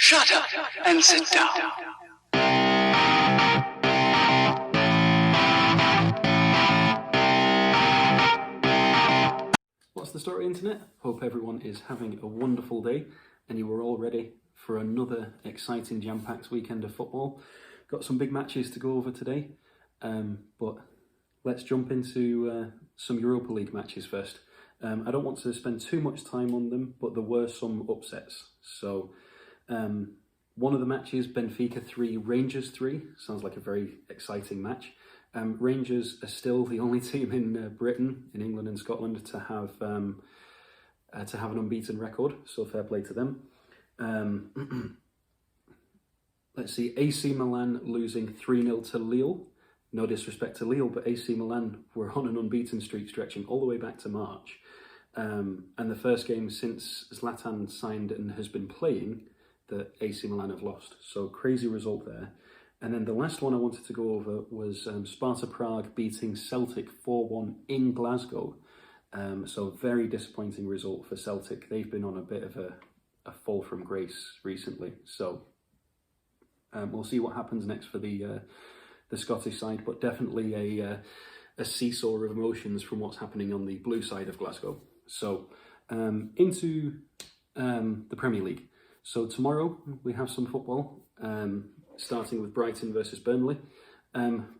Shut up and sit down. What's the story, internet? Hope everyone is having a wonderful day and you are all ready for another exciting jam-packed weekend of football. Got some big matches to go over today, but let's jump into some Europa League matches first. I don't want to spend too much time on them, but there were some upsets. So one of the matches, Benfica 3, Rangers 3, sounds like a very exciting match. Rangers are still the only team in Britain, in England and Scotland, to have an unbeaten record, so fair play to them. Let's see, AC Milan losing 3-0 to Lille. No disrespect to Lille, but AC Milan were on an unbeaten streak stretching all the way back to March. And the first game since Zlatan signed and has been playing that AC Milan have lost. So crazy result there. And then the last one I wanted to go over was Sparta Prague beating Celtic 4-1 in Glasgow. So very disappointing result for Celtic. They've been on a bit of a fall from grace recently. So we'll see what happens next for the Scottish side, but definitely a seesaw of emotions from what's happening on the blue side of Glasgow. So into the Premier League. So tomorrow we have some football, starting with Brighton versus Burnley.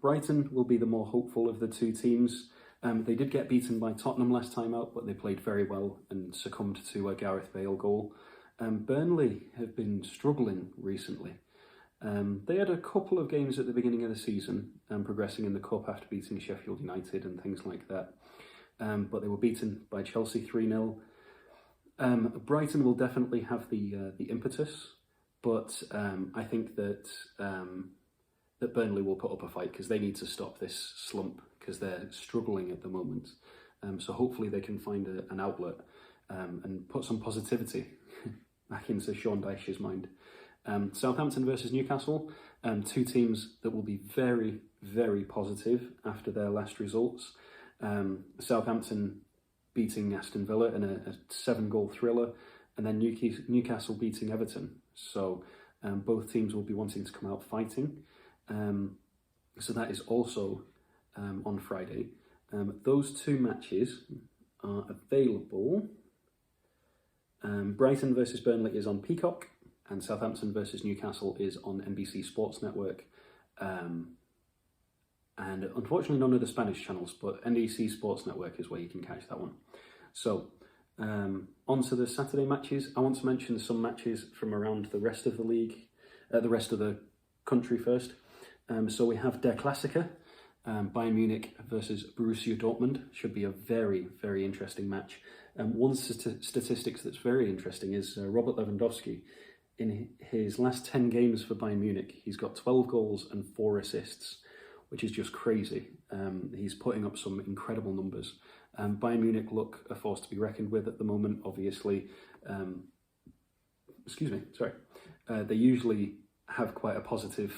Brighton will be the more hopeful of the two teams. They did get beaten by Tottenham last time out, but they played very well and succumbed to a Gareth Bale goal. Burnley have been struggling recently. They had a couple of games at the beginning of the season, progressing in the Cup after beating Sheffield United and things like that. But they were beaten by Chelsea 3-0. Brighton will definitely have the impetus, but I think that Burnley will put up a fight because they need to stop this slump because they're struggling at the moment. So hopefully they can find an outlet and put some positivity back into Sean Dyche's mind. Southampton versus Newcastle, two teams that will be very, very positive after their last results. Southampton beating Aston Villa in a 7-goal thriller, and then Newcastle beating Everton. So both teams will be wanting to come out fighting. So that is also on Friday. Those two matches are available. Brighton versus Burnley is on Peacock, and Southampton versus Newcastle is on NBC Sports Network. And unfortunately none of the Spanish channels, but NBC Sports Network is where you can catch that one. So on to the Saturday matches. I want to mention some matches from around the rest of the league, the rest of the country first. So we have Der Klassiker, Bayern Munich versus Borussia Dortmund. Should be a very, very interesting match. One statistics that's very interesting is Robert Lewandowski. In his last 10 games for Bayern Munich, he's got 12 goals and 4 assists, which is just crazy. He's putting up some incredible numbers. Bayern Munich look a force to be reckoned with at the moment, obviously. They usually have quite a positive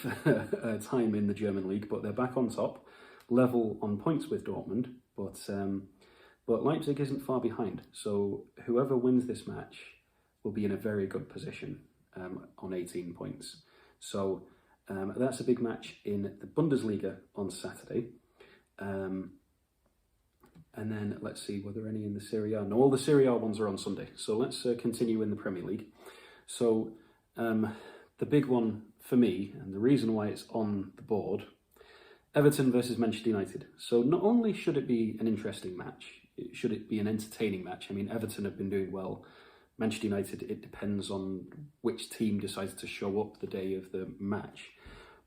time in the German league, but they're back on top, level on points with Dortmund, but Leipzig isn't far behind. So whoever wins this match will be in a very good position on 18 points. So that's a big match in the Bundesliga on Saturday. And then let's see, were there any in the Serie A? No, all the Serie A ones are on Sunday. So let's continue in the Premier League. So the big one for me, and the reason why it's on the board, Everton versus Manchester United. So not only should it be an interesting match, should it be an entertaining match. I mean, Everton have been doing well. Manchester United, it depends on which team decides to show up the day of the match.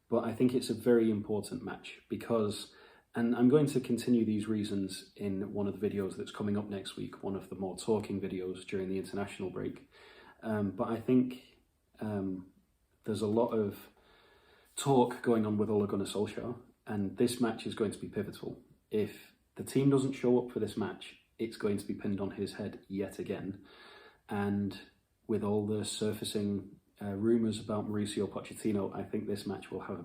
But I think it's a very important match because, and I'm going to continue these reasons in one of the videos that's coming up next week, one of the more talking videos during the international break. But I think there's a lot of talk going on with Ole Gunnar Solskjaer, and this match is going to be pivotal. If the team doesn't show up for this match, it's going to be pinned on his head yet again. And with all the surfacing rumours about Mauricio Pochettino, I think this match will have a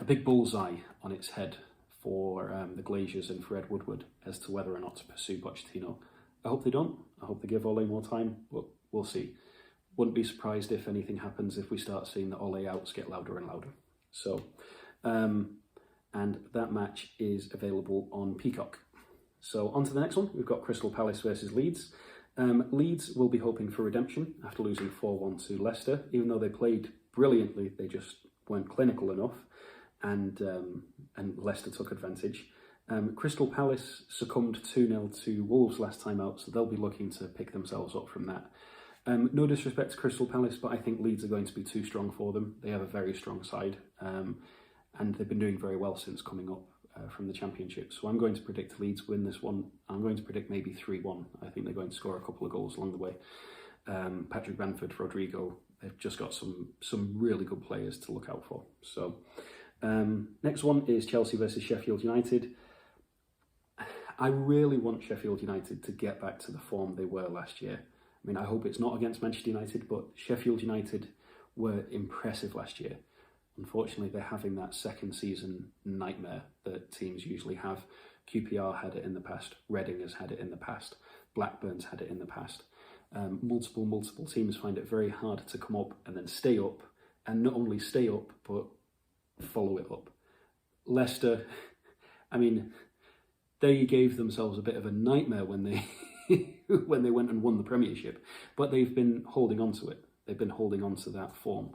big bullseye on its head for the Glazers and for Ed Woodward as to whether or not to pursue Pochettino. I hope they don't. I hope they give Ole more time, but we'll see. wouldn't be surprised if anything happens if we start seeing the Ole outs get louder and louder. So, and that match is available on Peacock. So on to the next one. We've got Crystal Palace versus Leeds. Leeds will be hoping for redemption after losing 4-1 to Leicester. Even though they played brilliantly, they just weren't clinical enough, and Leicester took advantage. Crystal Palace succumbed 2-0 to Wolves last time out, so they'll be looking to pick themselves up from that. No disrespect to Crystal Palace, but I think Leeds are going to be too strong for them. They have a very strong side, and they've been doing very well since coming up from the Championship. So I'm going to predict Leeds win this one. I'm going to predict maybe 3-1. I think they're going to score a couple of goals along the way. Patrick Bamford, Rodrigo, they've just got some really good players to look out for. So next one is Chelsea versus Sheffield United. I really want Sheffield United to get back to the form they were last year. I mean, I hope it's not against Manchester United, but Sheffield United were impressive last year. Unfortunately, they're having that second season nightmare that teams usually have. QPR had it in the past, Reading has had it in the past, Blackburn's had it in the past. Multiple teams find it very hard to come up and then stay up, and not only stay up, but follow it up. Leicester, I mean, they gave themselves a bit of a nightmare when they when they went and won the Premiership, but they've been holding on to it. They've been holding on to that form.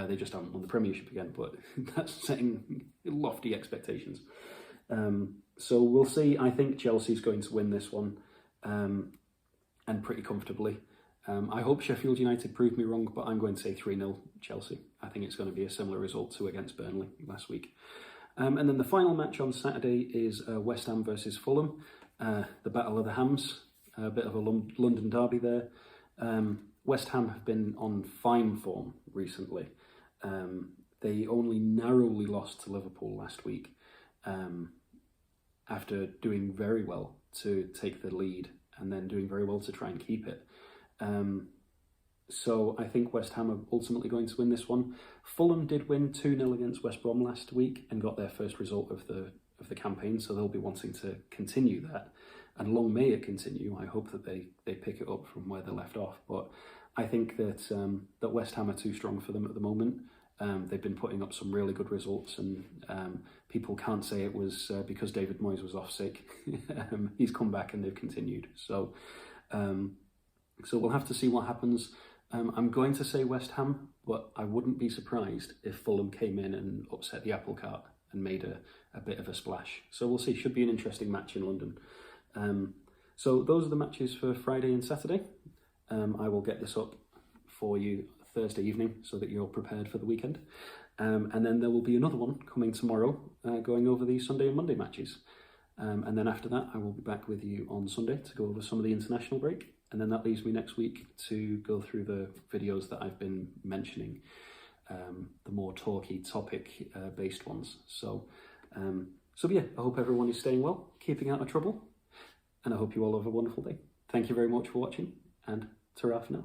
They just haven't won the Premiership again, but that's setting lofty expectations. So we'll see. I think Chelsea's going to win this one, and pretty comfortably. I hope Sheffield United prove me wrong, but I'm going to say 3-0 Chelsea. I think it's going to be a similar result to against Burnley last week. And then the final match on Saturday is West Ham versus Fulham, the Battle of the Hams, a bit of a London derby there. West Ham have been on fine form recently. They only narrowly lost to Liverpool last week after doing very well to take the lead and then doing very well to try and keep it. So I think West Ham are ultimately going to win this one. Fulham did win 2-0 against West Brom last week and got their first result of the campaign, so they'll be wanting to continue that. And long may it continue. I hope that they pick it up from where they left off. But I think that that West Ham are too strong for them at the moment. They've been putting up some really good results, and people can't say it was because David Moyes was off sick. He's come back and they've continued. So we'll have to see what happens. I'm going to say West Ham, but I wouldn't be surprised if Fulham came in and upset the apple cart and made a bit of a splash. So we'll see. Should be an interesting match in London. So those are the matches for Friday and Saturday. I will get this up for you Thursday evening so that you're prepared for the weekend. And then there will be another one coming tomorrow going over the Sunday and Monday matches. And then after that, I will be back with you on Sunday to go over some of the international break. And then that leaves me next week to go through the videos that I've been mentioning, the more talky topic based ones. So yeah, I hope everyone is staying well, keeping out of trouble, and I hope you all have a wonderful day. Thank you very much for watching, and ta-ra for now.